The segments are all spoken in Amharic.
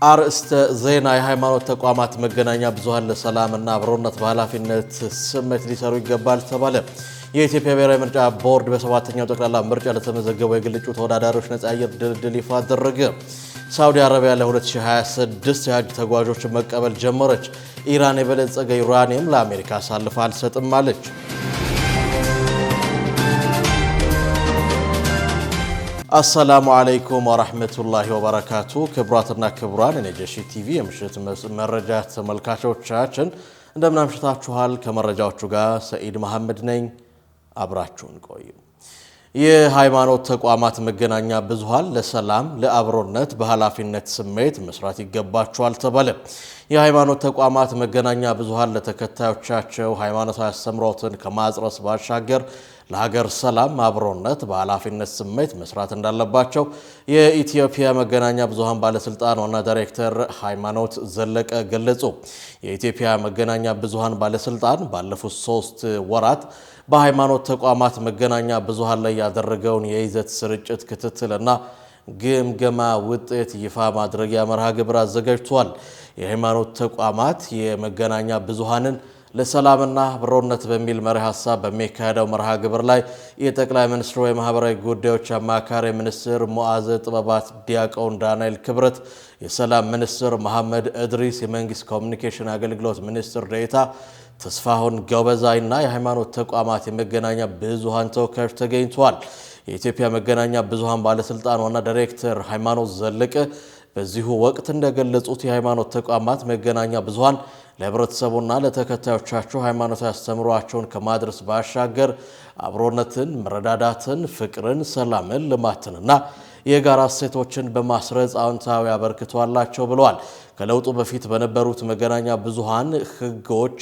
አርእስተ ዜና የሃይማኖት ተቋማት መገናኛ ብዙሃን ለሰላምና አብሮነት በኃላፊነት ስሜት ሊሰሩ ይገባል ተባለ። የኢትዮጵያ ብሔራዊ ምርጫ ቦርድ በሰባተኛው ጠቅላላ ምርጫ ለተመዘገበው የግል እጩ ተወዳዳሪዎች ነፃ አየር ድልድል ይፋ አደረገ። ሳውዲ አረቢያ ለ2026 የሀጅ ተጓዦችን መቀበል ጀመረች። ኢራን የበለጸገ ዩራኒየም ለአሜሪካ አሳልፋ አልሰጥም አለች። አሰላሙ አለይኩም ወራህመቱላሂ ወበረካቱ። ክብራትና ክብራን የነጃሺ ቲቪ የምሽት መረጃ ተመልካቾቻችን እንደምን አምሽታችኋል? ከመረጃዎቹ ጋር ሰኢድ መሐመድ ነኝ። አብራችሁን ቆዩ። የሃይማኖት ተቋማት መገናኛ ብዙሃን ለሰላም ለአብሮነት በኃላፊነት ስሜት መስራት ይገባቸዋል ተባለ። የሃይማኖት ተቋማት መገናኛ ብዙሃን ለተከታዮቻቸው ሃይማኖታዊ አስተምህሮትን ከማጽረስ ባሻገር ለሀገር ሰላም አብሮነት በኃላፊነት ስሜት መስራት እንዳለባቸው የኢትዮጵያ መገናኛ ብዙሃን ባለስልጣን ዋና ዳይሬክተር ሃይማኖት ዘለቀ ገለጹ። የኢትዮጵያ መገናኛ ብዙሃን ባለስልጣን ባለፉት 3 ወራት በሃይማኖት ተቋማት መገናኛ ብዙሃን ላይ ያደረገውን የይዘት ስርጭት ክትትልና ግምገማ ውጤት ይፋ ማድረጊያ መርሃ ግብር አዘጋጅቷል። የሃይማኖት ተቋማት የመገናኛ ብዙሃንን ለሰላምና አብሮነት በሚል መሪ ሐሳብ በሚካሄደው መርሃ ግብር ላይ የጠቅላይ ሚኒስትሩ የማህበራዊ ጉዳዮች አማካሪ ሚኒስትር ሙዓዘ ጥበባት ዲያቆን ዳንኤል ክብረት፣ የሰላም ሚኒስትር መሐመድ እድሪስ፣ የመንግስት ኮሚኒኬሽን አገልግሎት ሚኒስትር ዴኤታ ተስፋሁን ገበዛይና የሃይማኖት ተቋማት የመገናኛ ብዙሃን ተወካዮች ተገኝተዋል። የኢትዮጵያ መገናኛ ብዙሃን ባለስልጣን ዋና ዳይሬክተር ሃይማኖት ዘለቀ በዚሁ ወቅት እንደገለጹት የሃይማኖት ተቋማት መገናኛ ብዙሃን ለህብረተሰቡና ለተከታዮቻቸው ሃይማኖታዊ አስተምህሮአቸውን ከማድረስ ባሻገር አብሮነትን፣ መረዳዳትን፣ ፍቅርን፣ ሰላምን፣ ልማትንና የጋራ እሴቶችን በማስረጽ አዎንታዊ አበርክቶ አላቸው ብለዋል። ከለውጡ በፊት በነበሩት መገናኛ ብዙሃን ህጎች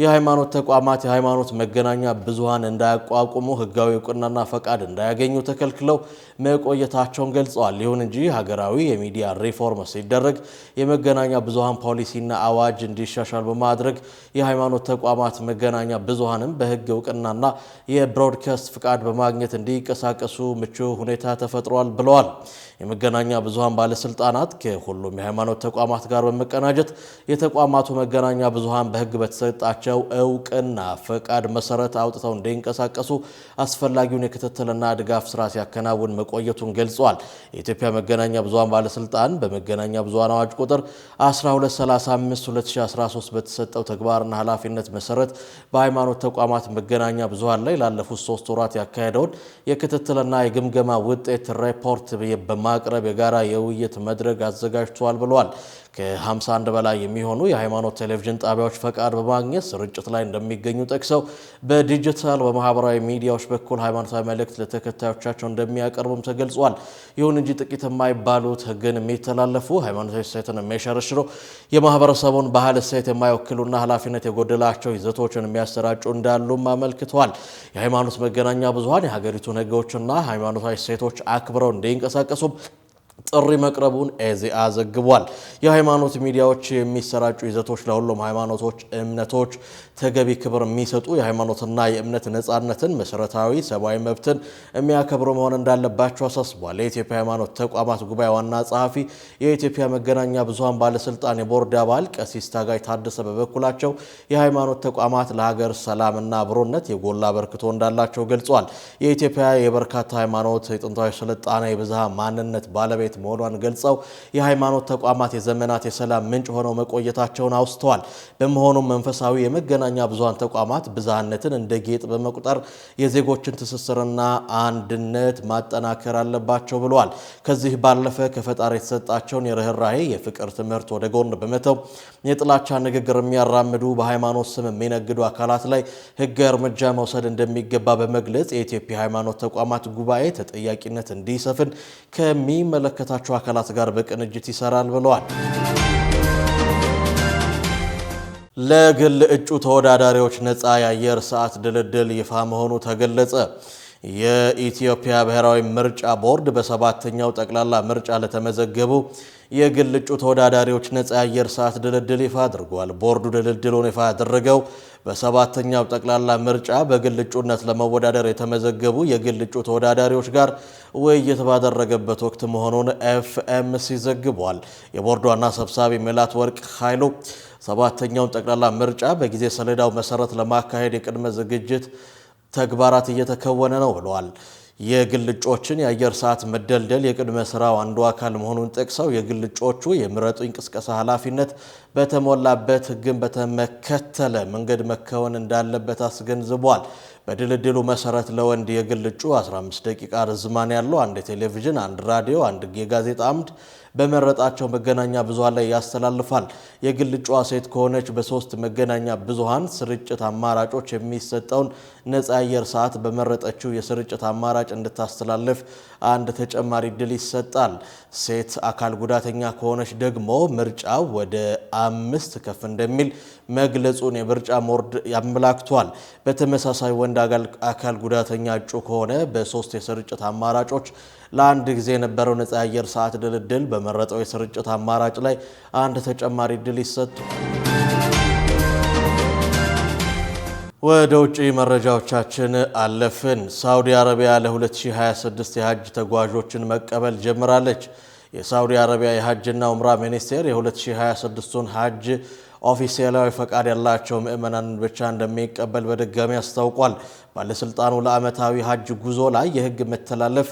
የሃይማኖት ተቋማት የሃይማኖት መገናኛ ብዙሃን እንዳያቋቁሙ ህጋዊ እውቅናና ፈቃድ እንዳያገኙ ተከልክለው መቆየታቸውን ገልጸዋል። ይሁን እንጂ ሀገራዊ የሚዲያ ሪፎርም ሲደረግ የመገናኛ ብዙሃን ፖሊሲና አዋጅ እንዲሻሻል በማድረግ የሃይማኖት ተቋማት መገናኛ ብዙሃንም በህግ እውቅናና የብሮድካስት ፈቃድ በማግኘት እንዲንቀሳቀሱ ምቹ ሁኔታ ተፈጥሯል ብለዋል። የመገናኛ ብዙሃን ባለስልጣናት ከሁሉም የሃይማኖት ተቋማት ጋር በመቀናጀት የተቋማቱ መገናኛ ብዙሃን በህግ በተሰጣቸው እውቅና ፈቃድ መሰረት አውጥተው እንዲንቀሳቀሱ አስፈላጊውን የክትትልና ድጋፍ ስራ ሲያከናውን መቆየቱን ገልጿል። የኢትዮጵያ መገናኛ ብዙሃን ባለስልጣን በመገናኛ ብዙሃን አዋጅ ቁጥር 1235/2013 በተሰጠው ተግባርና ኃላፊነት መሰረት በሃይማኖት ተቋማት መገናኛ ብዙሃን ላይ ላለፉት 3 ወራት ያካሄደውን የክትትልና የግምገማ ውጤት ሪፖርት በማቅረብ የጋራ የውይይት መድረክ አዘጋጅቷል ብለዋል። ከ51 በላይ የሚሆኑ የሃይማኖት ቴሌቪዥን ጣቢያዎች ፈቃድ በማግኘት ስርጭት ላይ እንደሚገኙ ጠቅሰው በዲጂታል በማህበራዊ ሚዲያዎች በኩል ሃይማኖታዊ መልእክት ለተከታዮቻቸው እንደሚያቀርቡም ተገልጿል። ይሁን እንጂ ጥቂት የማይባሉት ህግን የሚተላለፉ ሃይማኖታዊ እሴትን የሚያሸረሽሩ የማህበረሰቡን ባህል እሴት የማይወክሉና ኃላፊነት የጎደላቸው ይዘቶችን የሚያሰራጩ እንዳሉም አመልክተዋል። የሃይማኖት መገናኛ ብዙሃን የሀገሪቱን ህጎችና ሃይማኖታዊ እሴቶች አክብረው እንዲንቀሳቀሱ ጥሪ መቅረቡን ኢዜአ ዘግቧል። የሃይማኖት ሚዲያዎች የሚሰራጩ ይዘቶች ለሁሉም ሃይማኖቶች፣ እምነቶች ተገቢ ክብር የሚሰጡ የሃይማኖትና የእምነት ነጻነትን፣ መሰረታዊ ሰብአዊ መብትን የሚያከብሩ መሆን እንዳለባቸው አሳስቧል። የኢትዮጵያ ሃይማኖት ተቋማት ጉባኤ ዋና ጸሐፊ የኢትዮጵያ መገናኛ ብዙሃን ባለስልጣን የቦርድ አባል ቀሲስ ታጋይ ታደሰ በበኩላቸው የሃይማኖት ተቋማት ለሀገር ሰላምና አብሮነት የጎላ አበርክቶ እንዳላቸው ገልጿል። የኢትዮጵያ የበርካታ ሃይማኖት የጥንታዊ ስልጣኔ የብዝሃ ማንነት ባለቤት መሆኗን ገልጸው የሃይማኖት ተቋማት የዘመናት የሰላም ምንጭ ሆነው መቆየታቸውን አውስተዋል። በመሆኑም መንፈሳዊ የመገናኛ ብዙሃን ተቋማት ብዝሃነትን እንደ ጌጥ በመቁጠር የዜጎችን ትስስርና አንድነት ማጠናከር አለባቸው ብለዋል። ከዚህ ባለፈ ከፈጣሪ የተሰጣቸውን የርህራሄ የፍቅር ትምህርት ወደ ጎን በመተው የጥላቻ ንግግር የሚያራምዱ በሃይማኖት ስም የሚነግዱ አካላት ላይ ህጋዊ እርምጃ መውሰድ እንደሚገባ በመግለጽ የኢትዮጵያ ሃይማኖት ተቋማት ጉባኤ ተጠያቂነት እንዲሰፍን ከሚመለከታቸው አካላት ጋር በቅንጅት ይሰራል ብለዋል። ለግል እጩ ተወዳዳሪዎች ነፃ የአየር ሰዓት ድልድል ይፋ መሆኑ ተገለጸ። የኢትዮጵያ ብሔራዊ ምርጫ ቦርድ በሰባተኛው ጠቅላላ ምርጫ ለተመዘገቡ የግል እጩ ተወዳዳሪዎች ነፃ የአየር ሰዓት ድልድል ይፋ አድርጓል። ቦርዱ ድልድሉን ይፋ ያደረገው በሰባተኛው ጠቅላላ ምርጫ በግል እጩነት ለመወዳደር የተመዘገቡ የግል እጩ ተወዳዳሪዎች ጋር ውይይት ባደረገበት ወቅት መሆኑን ኤፍኤምሲ ዘግቧል። የቦርዱ ዋና ሰብሳቢ ሜላትወርቅ ኃይሉ ሰባተኛውን ጠቅላላ ምርጫ በጊዜ ሰሌዳው መሰረት ለማካሄድ የቅድመ ዝግጅት ተግባራት እየተከወነ ነው ብለዋል። የግል እጩዎችን የአየር ሰዓት መደልደል የቅድመ ስራው አንዱ አካል መሆኑን ጠቅሰው የግል እጩዎቹ የምረጡ እንቅስቃሴ ኃላፊነት በተሞላበት ሕግን በተመከተለ መንገድ መከወን እንዳለበት አስገንዝቧል። በድልድሉ መሰረት ለወንድ የግል እጩ 15 ደቂቃ ርዝማን ያለው አንድ ቴሌቪዥን፣ አንድ ራዲዮ፣ አንድ የጋዜጣ አምድ በመረጣቸው መገናኛ ብዙሃን ላይ ያስተላልፋል። የግል እጩዋ ሴት ከሆነች በ3 መገናኛ ብዙሃን ስርጭት አማራጮች የሚሰጠውን ነፃ አየር ሰዓት በመረጠችው የስርጭት አማራጭ እንድታስተላልፍ አንድ ተጨማሪ እድል ይሰጣል። ሴት አካል ጉዳተኛ ከሆነች ደግሞ ምርጫው ወደ 5 ከፍ እንደሚል መግለጹን የምርጫ ቦርድ ያመላክቷል። በተመሳሳይ ወንድ አካል ጉዳተኛ እጩ ከሆነ በ3 የስርጭት አማራጮች ለአንድ ጊዜ የነበረው ነፃ አየር ሰዓት ድልድል በመረጠው የስርጭት አማራጭ ላይ አንድ ተጨማሪ እድል ይሰጡ። ወደ ውጪ መረጃዎቻችን አለፍን። ሳውዲ አረቢያ ለ2026 የሀጅ ተጓዦችን መቀበል ጀምራለች። የሳውዲ አረቢያ የሀጅና ኡምራ ሚኒስቴር የ2026ቱን ሀጅ ኦፊሴላዊ ፈቃድ ያላቸው ምዕመናንን ብቻ እንደሚቀበል በድጋሚ አስታውቋል። ባለስልጣኑ ለዓመታዊ ሀጅ ጉዞ ላይ የህግ መተላለፍ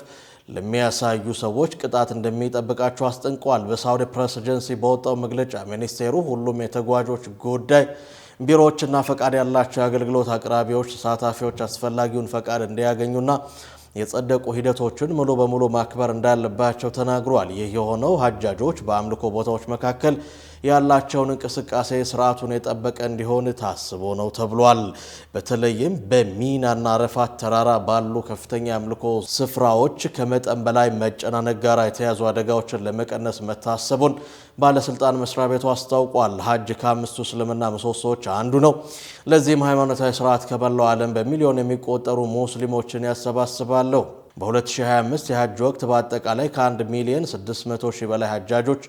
ለሚያሳዩ ሰዎች ቅጣት እንደሚጠብቃቸው አስጠንቀዋል። በሳውዲ ፕሬስ ኤጀንሲ በወጣው መግለጫ ሚኒስቴሩ ሁሉም የተጓዦች ጉዳይ ቢሮዎችና ፈቃድ ያላቸው የአገልግሎት አቅራቢዎች ተሳታፊዎች አስፈላጊውን ፈቃድ እንዲያገኙና የጸደቁ ሂደቶችን ሙሉ በሙሉ ማክበር እንዳለባቸው ተናግሯል። ይህ የሆነው ሀጃጆች በአምልኮ ቦታዎች መካከል ያላቸውን እንቅስቃሴ ስርዓቱን የጠበቀ እንዲሆን ታስቦ ነው ተብሏል። በተለይም በሚናና አረፋት ተራራ ባሉ ከፍተኛ የአምልኮ ስፍራዎች ከመጠን በላይ መጨናነቅ ጋር የተያዙ አደጋዎችን ለመቀነስ መታሰቡን ባለስልጣን መስሪያ ቤቱ አስታውቋል። ሀጅ ከ5ቱ እስልምና ምሰሶዎች አንዱ ነው። ለዚህም ሃይማኖታዊ ስርዓት ከመላው ዓለም በሚሊዮን የሚቆጠሩ ሙስሊሞችን ያሰባስባል። በ2025 የሀጅ ወቅት በአጠቃላይ ከ1 ሚሊዮን 600 ሺህ በላይ ሀጃጆች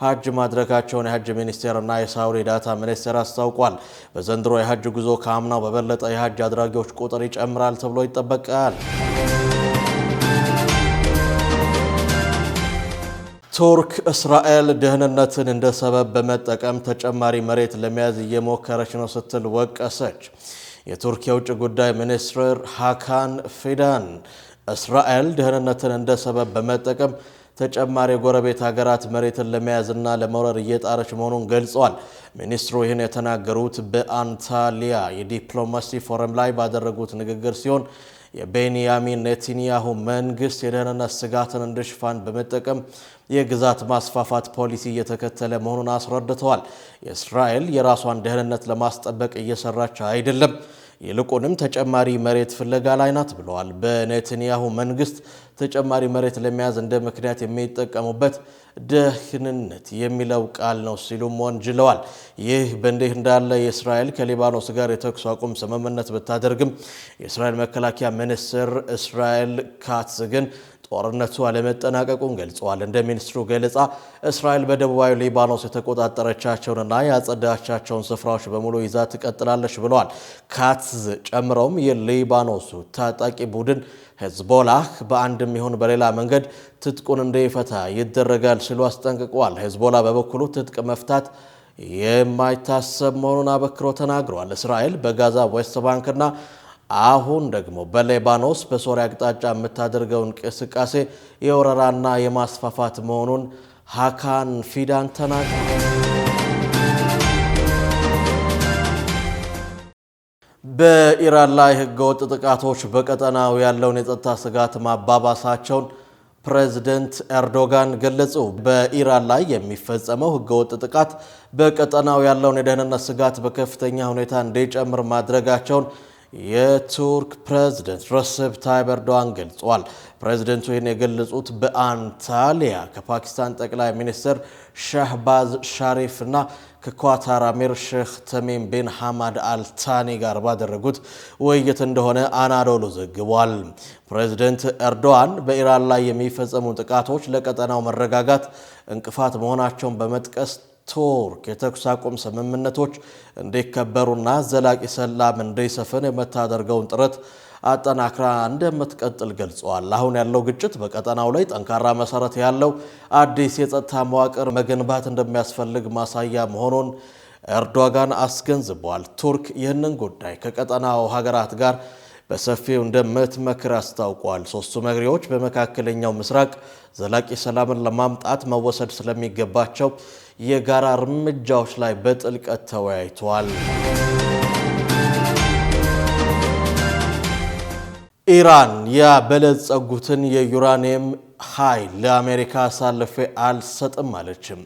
ሀጅ ማድረጋቸውን የሀጅ ሚኒስቴርና የሳውዲ ዳታ ሚኒስቴር አስታውቋል። በዘንድሮ የሀጅ ጉዞ ከአምናው በበለጠ የሀጅ አድራጊዎች ቁጥር ይጨምራል ተብሎ ይጠበቃል። ቱርክ እስራኤል ደህንነትን እንደ ሰበብ በመጠቀም ተጨማሪ መሬት ለመያዝ እየሞከረች ነው ስትል ወቀሰች። የቱርክ የውጭ ጉዳይ ሚኒስትር ሃካን ፊዳን እስራኤል ደህንነትን እንደ ሰበብ በመጠቀም ተጨማሪ የጎረቤት ሀገራት መሬትን ለመያዝና ለመውረር እየጣረች መሆኑን ገልጸዋል። ሚኒስትሩ ይህን የተናገሩት በአንታሊያ የዲፕሎማሲ ፎረም ላይ ባደረጉት ንግግር ሲሆን የቤንያሚን ኔታንያሁ መንግስት የደህንነት ስጋትን እንደ ሽፋን በመጠቀም የግዛት ማስፋፋት ፖሊሲ እየተከተለ መሆኑን አስረድተዋል። የእስራኤል የራሷን ደህንነት ለማስጠበቅ እየሰራች አይደለም፣ ይልቁንም ተጨማሪ መሬት ፍለጋ ላይ ናት ብለዋል። በኔታንያሁ መንግስት ተጨማሪ መሬት ለመያዝ እንደ ምክንያት የሚጠቀሙበት ደህንነት የሚለው ቃል ነው ሲሉም ወንጅለዋል። ይህ በእንዲህ እንዳለ የእስራኤል ከሊባኖስ ጋር የተኩስ አቁም ስምምነት ብታደርግም የእስራኤል መከላከያ ሚኒስትር እስራኤል ካትዝ ግን ጦርነቱ አለመጠናቀቁን ገልጸዋል። እንደ ሚኒስትሩ ገለጻ እስራኤል በደቡባዊ ሊባኖስ የተቆጣጠረቻቸውንና ያጸዳቻቸውን ስፍራዎች በሙሉ ይዛ ትቀጥላለች ብለዋል። ካትዝ ጨምረውም የሊባኖሱ ታጣቂ ቡድን ሄዝቦላህ በአንድም ይሁን በሌላ መንገድ ትጥቁን እንዲፈታ ይደረጋል ሲሉ አስጠንቅቀዋል። ሄዝቦላ በበኩሉ ትጥቅ መፍታት የማይታሰብ መሆኑን አበክሮ ተናግረዋል። እስራኤል በጋዛ ዌስት ባንክና አሁን ደግሞ በሊባኖስ በሶሪያ አቅጣጫ የምታደርገው እንቅስቃሴ የወረራና የማስፋፋት መሆኑን ሃካን ፊዳን ተናግረዋል። በኢራን ላይ ህገወጥ ጥቃቶች በቀጠናው ያለውን የጸጥታ ስጋት ማባባሳቸውን ፕሬዝዳንት ኤርዶጋን ገለጹ። በኢራን ላይ የሚፈጸመው ህገወጥ ጥቃት በቀጠናው ያለውን የደህንነት ስጋት በከፍተኛ ሁኔታ እንዲጨምር ማድረጋቸውን የቱርክ ፕሬዝዳንት ረሰብ ታይብ ኤርዶዋን ገልጸዋል። ፕሬዝዳንቱ ይህን የገለጹት በአንታሊያ ከፓኪስታን ጠቅላይ ሚኒስትር ሻህባዝ ሻሪፍ እና ከኳታር አሚር ሼክ ተሚም ቢን ሐማድ አልታኒ ጋር ባደረጉት ውይይት እንደሆነ አናዶሉ ዘግቧል። ፕሬዝዳንት ኤርዶዋን በኢራን ላይ የሚፈጸሙ ጥቃቶች ለቀጠናው መረጋጋት እንቅፋት መሆናቸውን በመጥቀስ ቱርክ የተኩስ አቁም ስምምነቶች እንዲከበሩና ዘላቂ ሰላም እንዲሰፍን የምታደርገውን ጥረት አጠናክራ እንደምትቀጥል ገልጸዋል። አሁን ያለው ግጭት በቀጠናው ላይ ጠንካራ መሰረት ያለው አዲስ የጸጥታ መዋቅር መገንባት እንደሚያስፈልግ ማሳያ መሆኑን ኤርዶጋን አስገንዝበዋል። ቱርክ ይህንን ጉዳይ ከቀጠናው ሀገራት ጋር በሰፊው እንደምትመክር አስታውቋል። ሶስቱ መሪዎች በመካከለኛው ምስራቅ ዘላቂ ሰላምን ለማምጣት መወሰድ ስለሚገባቸው የጋራ እርምጃዎች ላይ በጥልቀት ተወያይተዋል። ኢራን ያበለጸጉትን የዩራኒየም ኃይል ለአሜሪካ አሳልፌ አልሰጥም አለችም።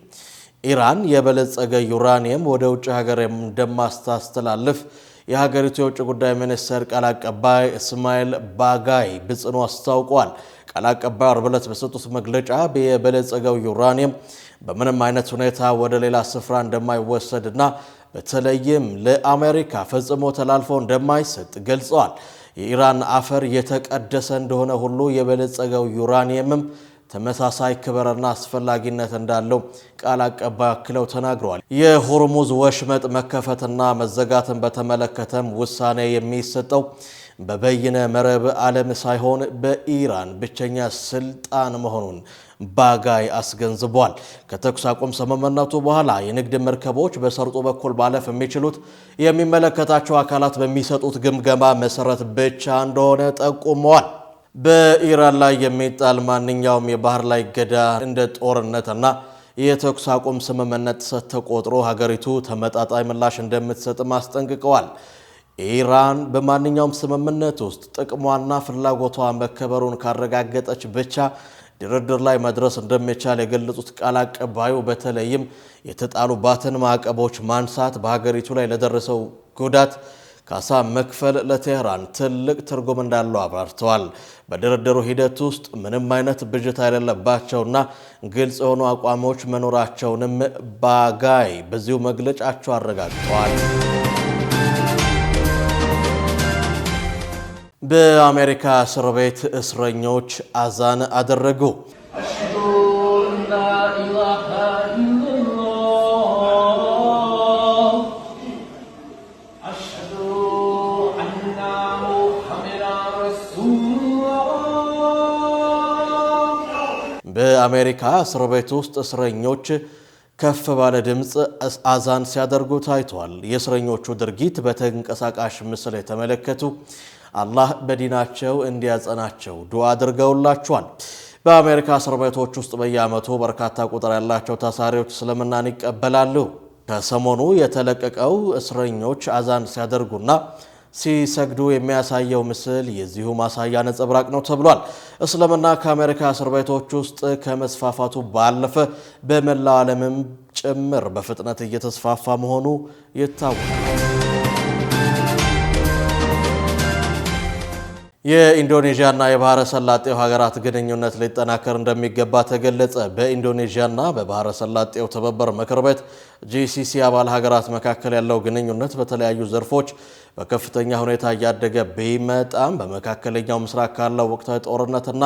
ኢራን የበለጸገ ዩራኒየም ወደ ውጭ ሀገር እንደማታስተላልፍ የሀገሪቱ የውጭ ጉዳይ ሚኒስትር ቃል አቀባይ እስማኤል ባጋይ በጽኑ አስታውቋል። ቃል አቀባዩ ዓርብ ዕለት በሰጡት መግለጫ የበለጸገው ዩራኒየም በምንም አይነት ሁኔታ ወደ ሌላ ስፍራ እንደማይወሰድና በተለይም ለአሜሪካ ፈጽሞ ተላልፎ እንደማይሰጥ ገልጸዋል። የኢራን አፈር የተቀደሰ እንደሆነ ሁሉ የበለጸገው ዩራኒየምም ተመሳሳይ ክብርና አስፈላጊነት እንዳለው ቃል አቀባዩ አክለው ተናግረዋል። የሆርሙዝ ወሽመጥ መከፈትና መዘጋትን በተመለከተም ውሳኔ የሚሰጠው በበይነ መረብ ዓለም ሳይሆን በኢራን ብቸኛ ስልጣን መሆኑን ባጋይ አስገንዝቧል። ከተኩስ አቁም ስምምነቱ በኋላ የንግድ መርከቦች በሰርጡ በኩል ማለፍ የሚችሉት የሚመለከታቸው አካላት በሚሰጡት ግምገማ መሰረት ብቻ እንደሆነ ጠቁመዋል። በኢራን ላይ የሚጣል ማንኛውም የባህር ላይ እገዳ እንደ ጦርነትና የተኩስ አቁም ስምምነት ጥሰት ተቆጥሮ ሀገሪቱ ተመጣጣኝ ምላሽ እንደምትሰጥም አስጠንቅቀዋል። ኢራን በማንኛውም ስምምነት ውስጥ ጥቅሟና ፍላጎቷ መከበሩን ካረጋገጠች ብቻ ድርድር ላይ መድረስ እንደሚቻል የገለጹት ቃል አቀባዩ በተለይም የተጣሉባትን ማዕቀቦች ማንሳት በሀገሪቱ ላይ ለደረሰው ጉዳት ካሳ መክፈል ለቴህራን ትልቅ ትርጉም እንዳለው አብራርተዋል። በድርድሩ ሂደት ውስጥ ምንም አይነት ብዥታ የሌለባቸውና ግልጽ የሆኑ አቋሞች መኖራቸውንም ባጋይ በዚሁ መግለጫቸው አረጋግጠዋል። በአሜሪካ እስር ቤት እስረኞች አዛን አደረጉ። በአሜሪካ እስር ቤት ውስጥ እስረኞች ከፍ ባለ ድምፅ አዛን ሲያደርጉ ታይቷል። የእስረኞቹ ድርጊት በተንቀሳቃሽ ምስል የተመለከቱ አላህ በዲናቸው እንዲያጸናቸው ዱዓ አድርገውላቸዋል። በአሜሪካ እስር ቤቶች ውስጥ በየዓመቱ በርካታ ቁጥር ያላቸው ታሳሪዎች እስልምናን ይቀበላሉ። ከሰሞኑ የተለቀቀው እስረኞች አዛን ሲያደርጉና ሲሰግዱ የሚያሳየው ምስል የዚሁ ማሳያ ነጸብራቅ ነው ተብሏል። እስልምና ከአሜሪካ እስር ቤቶች ውስጥ ከመስፋፋቱ ባለፈ በመላው ዓለምም ጭምር በፍጥነት እየተስፋፋ መሆኑ ይታወቃል። የኢንዶኔዥያና የባህረ ሰላጤው ሀገራት ግንኙነት ሊጠናከር እንደሚገባ ተገለጸ። በኢንዶኔዥያና በባህረ ሰላጤው ትብብር ምክር ቤት ጂሲሲ አባል ሀገራት መካከል ያለው ግንኙነት በተለያዩ ዘርፎች በከፍተኛ ሁኔታ እያደገ ቢመጣም በመካከለኛው ምስራቅ ካለው ወቅታዊ ጦርነትና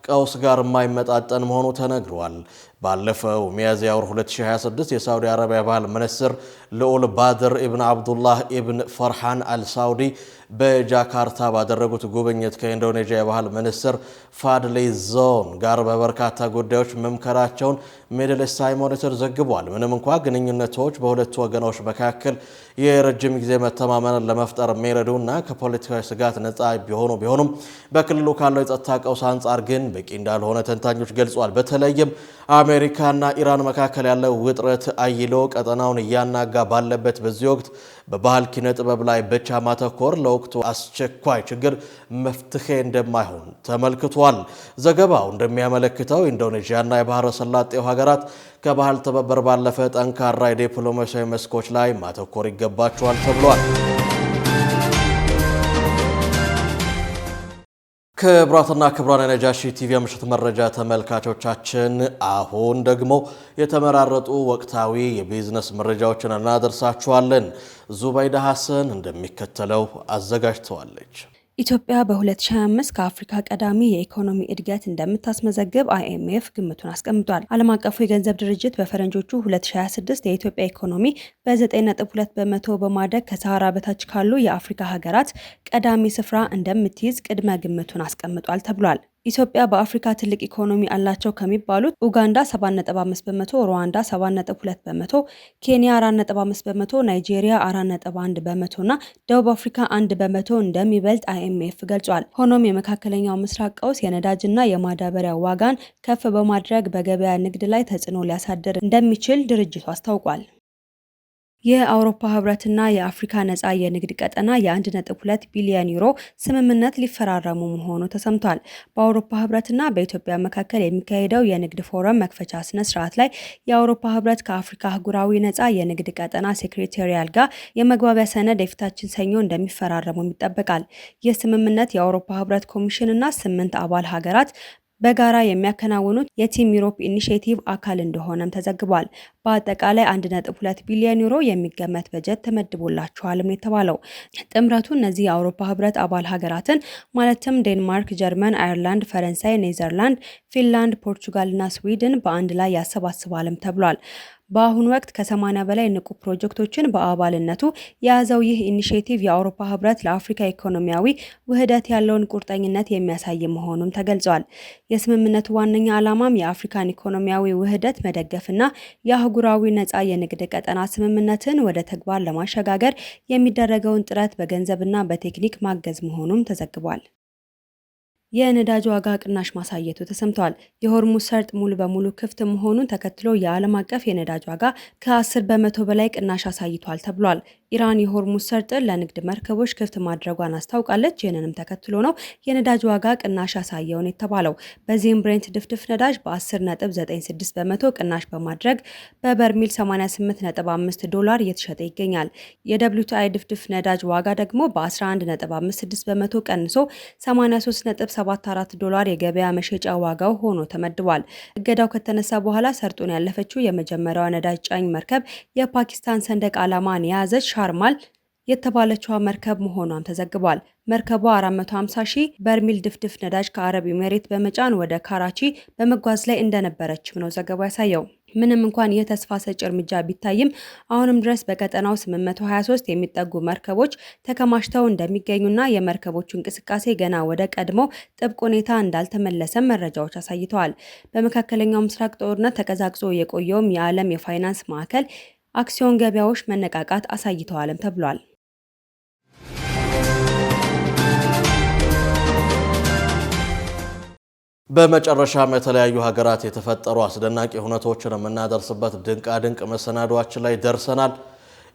ቀውስ ጋር የማይመጣጠን መሆኑ ተነግሯል። ባለፈው ሚያዝያ ወር 2026 የሳውዲ አረቢያ ባህል ሚኒስትር ልዑል ባድር ኢብን አብዱላህ ኢብን ፈርሃን አልሳውዲ በጃካርታ ባደረጉት ጉብኝት ከኢንዶኔዥያ የባህል ሚኒስትር ፋድሊ ዞን ጋር በበርካታ ጉዳዮች መምከራቸውን ሚድል ኢስት አይ ሞኒተር ዘግቧል። ምንም እንኳ ግንኙነቶች በሁለቱ ወገኖች መካከል የረጅም ጊዜ መተማመንን ለመፍጠር የሚረዱና ከፖለቲካዊ ስጋት ነፃ ቢሆኑም በክልሉ ካለው የጸጥታ ቀውስ አንጻር ግን በቂ እንዳልሆነ ተንታኞች ገልጿል። በተለይም አሜሪካና ኢራን መካከል ያለው ውጥረት አይሎ ቀጠናውን እያናጋ ባለበት በዚህ ወቅት በባህል ኪነ ጥበብ ላይ ብቻ ማተኮር ለወቅቱ አስቸኳይ ችግር መፍትሄ እንደማይሆን ተመልክቷል። ዘገባው እንደሚያመለክተው ኢንዶኔዥያና የባህረ ሰላጤው ሀገራት ከባህል ትብብር ባለፈ ጠንካራ የዲፕሎማሲያዊ መስኮች ላይ ማተኮር ይገባቸዋል ተብሏል። ክቡራትና ክቡራን የነጃሺ ቲቪ ምሽት መረጃ ተመልካቾቻችን አሁን ደግሞ የተመራረጡ ወቅታዊ የቢዝነስ መረጃዎችን እናደርሳችኋለን። ዙበይዳ ሐሰን እንደሚከተለው አዘጋጅተዋለች። ኢትዮጵያ በ2025 ከአፍሪካ ቀዳሚ የኢኮኖሚ እድገት እንደምታስመዘግብ IMF ግምቱን አስቀምጧል። ዓለም አቀፉ የገንዘብ ድርጅት በፈረንጆቹ 2026 የኢትዮጵያ ኢኮኖሚ በ9.2 በመቶ በማደግ ከሰሃራ በታች ካሉ የአፍሪካ ሀገራት ቀዳሚ ስፍራ እንደምትይዝ ቅድመ ግምቱን አስቀምጧል ተብሏል። ኢትዮጵያ በአፍሪካ ትልቅ ኢኮኖሚ አላቸው ከሚባሉት ኡጋንዳ 7.5 በመቶ፣ ሩዋንዳ 7.2 በመቶ፣ ኬንያ 4.5 በመቶ፣ ናይጄሪያ 4.1 በመቶ እና ደቡብ አፍሪካ 1 በመቶ እንደሚበልጥ IMF ገልጿል። ሆኖም የመካከለኛው ምስራቅ ቀውስ የነዳጅና የማዳበሪያ ዋጋን ከፍ በማድረግ በገበያ ንግድ ላይ ተጽዕኖ ሊያሳድር እንደሚችል ድርጅቱ አስታውቋል። የአውሮፓ ህብረትና የአፍሪካ ነጻ የንግድ ቀጠና የ1.2 ቢሊዮን ዩሮ ስምምነት ሊፈራረሙ መሆኑ ተሰምቷል። በአውሮፓ ህብረትና በኢትዮጵያ መካከል የሚካሄደው የንግድ ፎረም መክፈቻ ስነ ስርዓት ላይ የአውሮፓ ህብረት ከአፍሪካ አህጉራዊ ነጻ የንግድ ቀጠና ሴክሬታሪያት ጋር የመግባቢያ ሰነድ የፊታችን ሰኞ እንደሚፈራረሙ ይጠበቃል። ይህ ስምምነት የአውሮፓ ህብረት ኮሚሽንና 8 አባል ሀገራት በጋራ የሚያከናውኑት የቲም ዩሮፕ ኢኒሼቲቭ አካል እንደሆነም ተዘግቧል። በአጠቃላይ 1.2 ቢሊዮን ዩሮ የሚገመት በጀት ተመድቦላቸዋልም የተባለው ጥምረቱ እነዚህ የአውሮፓ ህብረት አባል ሀገራትን ማለትም ዴንማርክ፣ ጀርመን፣ አየርላንድ፣ ፈረንሳይ፣ ኔዘርላንድ፣ ፊንላንድ፣ ፖርቹጋል እና ስዊድን በአንድ ላይ ያሰባስባልም ተብሏል። በአሁኑ ወቅት ከ80 በላይ ንቁ ፕሮጀክቶችን በአባልነቱ የያዘው ይህ ኢኒሼቲቭ የአውሮፓ ህብረት ለአፍሪካ ኢኮኖሚያዊ ውህደት ያለውን ቁርጠኝነት የሚያሳይ መሆኑም ተገልጿል። የስምምነቱ ዋነኛ ዓላማም የአፍሪካን ኢኮኖሚያዊ ውህደት መደገፍና የአህጉራዊ ነጻ የንግድ ቀጠና ስምምነትን ወደ ተግባር ለማሸጋገር የሚደረገውን ጥረት በገንዘብና በቴክኒክ ማገዝ መሆኑም ተዘግቧል። የነዳጅ ዋጋ ቅናሽ ማሳየቱ ተሰምቷል። የሆርሙዝ ሰርጥ ሙሉ በሙሉ ክፍት መሆኑን ተከትሎ የዓለም አቀፍ የነዳጅ ዋጋ ከ10 በመቶ በላይ ቅናሽ አሳይቷል ተብሏል። ኢራን የሆርሙዝ ሰርጥን ለንግድ መርከቦች ክፍት ማድረጓን አስታውቃለች። ይህንንም ተከትሎ ነው የነዳጅ ዋጋ ቅናሽ ያሳየውን የተባለው። በዚህም ብሬንት ድፍድፍ ነዳጅ በ10.96 በመቶ ቅናሽ በማድረግ በበርሚል 88.5 ዶላር እየተሸጠ ይገኛል። የWTI ድፍድፍ ነዳጅ ዋጋ ደግሞ በ11.56 በመቶ ቀንሶ 83.74 ዶላር የገበያ መሸጫ ዋጋው ሆኖ ተመድቧል። እገዳው ከተነሳ በኋላ ሰርጡን ያለፈችው የመጀመሪያዋ ነዳጅ ጫኝ መርከብ የፓኪስታን ሰንደቅ ዓላማን የያዘች ሻርማል የተባለችዋ መርከብ መሆኗም ተዘግቧል። መርከቧ 450 ሺህ በርሚል ድፍድፍ ነዳጅ ከአረብ ኤሜሬት በመጫን ወደ ካራቺ በመጓዝ ላይ እንደነበረችም ነው ዘገባው ያሳየው። ምንም እንኳን ይህ ተስፋ ሰጪ እርምጃ ቢታይም አሁንም ድረስ በቀጠናው 823 የሚጠጉ መርከቦች ተከማችተው እንደሚገኙና የመርከቦቹ እንቅስቃሴ ገና ወደ ቀድሞ ጥብቅ ሁኔታ እንዳልተመለሰ መረጃዎች አሳይተዋል። በመካከለኛው ምስራቅ ጦርነት ተቀዛቅዞ የቆየውም የዓለም የፋይናንስ ማዕከል አክሲዮን ገበያዎች መነቃቃት አሳይተዋልም ተብሏል። በመጨረሻም የተለያዩ ሀገራት የተፈጠሩ አስደናቂ ሁነቶችን የምናደርስበት ድንቃድንቅ መሰናዷችን ላይ ደርሰናል።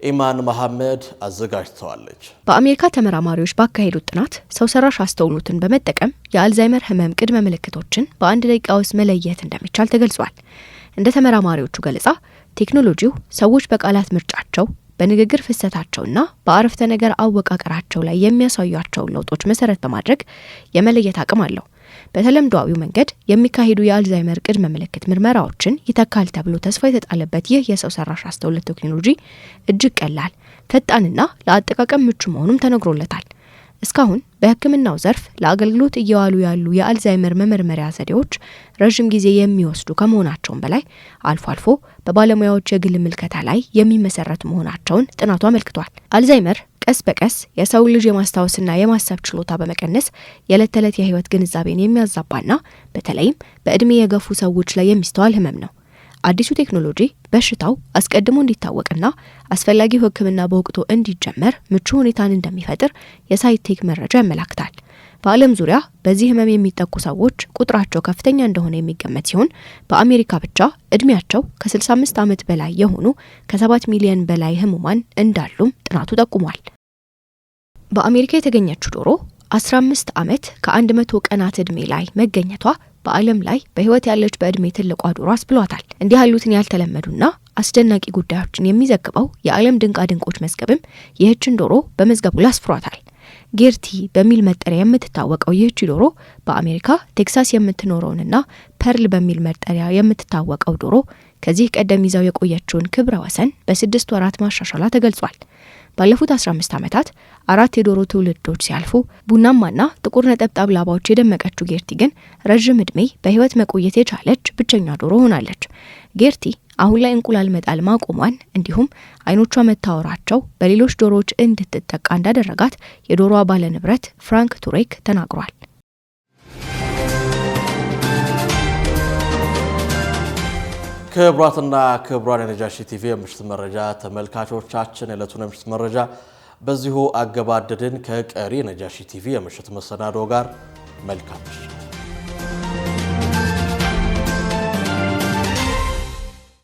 ኢማን መሐመድ አዘጋጅተዋለች። በአሜሪካ ተመራማሪዎች ባካሄዱት ጥናት ሰው ሰራሽ አስተውሎትን በመጠቀም የአልዛይመር ህመም ቅድመ ምልክቶችን በአንድ ደቂቃ ውስጥ መለየት እንደሚቻል ተገልጿል። እንደ ተመራማሪዎቹ ገለጻ ቴክኖሎጂው ሰዎች በቃላት ምርጫቸው፣ በንግግር ፍሰታቸውና በአረፍተ ነገር አወቃቀራቸው ላይ የሚያሳዩአቸውን ለውጦች መሰረት በማድረግ የመለየት አቅም አለው። በተለምዷዊው መንገድ የሚካሄዱ የአልዛይመር ቅድመ ምልክት ምርመራዎችን ይተካል ተብሎ ተስፋ የተጣለበት ይህ የሰው ሰራሽ አስተውሎት ቴክኖሎጂ እጅግ ቀላል፣ ፈጣንና ለአጠቃቀም ምቹ መሆኑም ተነግሮለታል። እስካሁን በሕክምናው ዘርፍ ለአገልግሎት እየዋሉ ያሉ የአልዛይመር መመርመሪያ ዘዴዎች ረጅም ጊዜ የሚወስዱ ከመሆናቸውም በላይ አልፎ አልፎ በባለሙያዎች የግል ምልከታ ላይ የሚመሰረቱ መሆናቸውን ጥናቱ አመልክቷል። አልዛይመር ቀስ በቀስ የሰው ልጅ የማስታወስና የማሰብ ችሎታ በመቀነስ የዕለት ተዕለት የህይወት ግንዛቤን የሚያዛባና በተለይም በእድሜ የገፉ ሰዎች ላይ የሚስተዋል ህመም ነው። አዲሱ ቴክኖሎጂ በሽታው አስቀድሞ እንዲታወቅና አስፈላጊው ሕክምና በወቅቱ እንዲጀመር ምቹ ሁኔታን እንደሚፈጥር የሳይንቲፊክ መረጃ ያመለክታል። በዓለም ዙሪያ በዚህ ህመም የሚጠቁ ሰዎች ቁጥራቸው ከፍተኛ እንደሆነ የሚገመት ሲሆን በአሜሪካ ብቻ እድሜያቸው ከ65 ዓመት በላይ የሆኑ ከ7 ሚሊዮን በላይ ህሙማን እንዳሉም ጥናቱ ጠቁሟል። በአሜሪካ የተገኘችው ዶሮ 15 ዓመት ከ100 ቀናት እድሜ ላይ መገኘቷ በዓለም ላይ በህይወት ያለች በእድሜ ትልቋ ዶሮ አስብሏታል። እንዲህ ያሉትን ያልተለመዱና አስደናቂ ጉዳዮችን የሚዘግበው የዓለም ድንቃ ድንቆች መዝገብም ይህችን ዶሮ በመዝገቡ ላይ አስፍሯታል። ጌርቲ በሚል መጠሪያ የምትታወቀው ይህች ዶሮ በአሜሪካ ቴክሳስ የምትኖረውንና ፐርል በሚል መጠሪያ የምትታወቀው ዶሮ ከዚህ ቀደም ይዛው የቆየችውን ክብረ ወሰን በ6 ወራት ማሻሻሏ ተገልጿል። ባለፉት 15 ዓመታት 4 የዶሮ ትውልዶች ሲያልፉ ቡናማና ጥቁር ነጠብጣብ ላባዎች የደመቀችው ጌርቲ ግን ረጅም ዕድሜ በህይወት መቆየት የቻለች ብቸኛ ዶሮ ሆናለች። ጌርቲ አሁን ላይ እንቁላል መጣል ማቆሟን እንዲሁም አይኖቿ መታወራቸው በሌሎች ዶሮዎች እንድትጠቃ እንዳደረጋት የዶሮዋ ባለንብረት ፍራንክ ቱሬክ ተናግሯል። ክቡራትና ክቡራን የነጃሺ ቲቪ የምሽት መረጃ ተመልካቾቻችን የዕለቱን የምሽት መረጃ በዚሁ አገባደድን። ከቀሪ የነጃሺ ቲቪ የምሽት መሰናዶ ጋር መልካም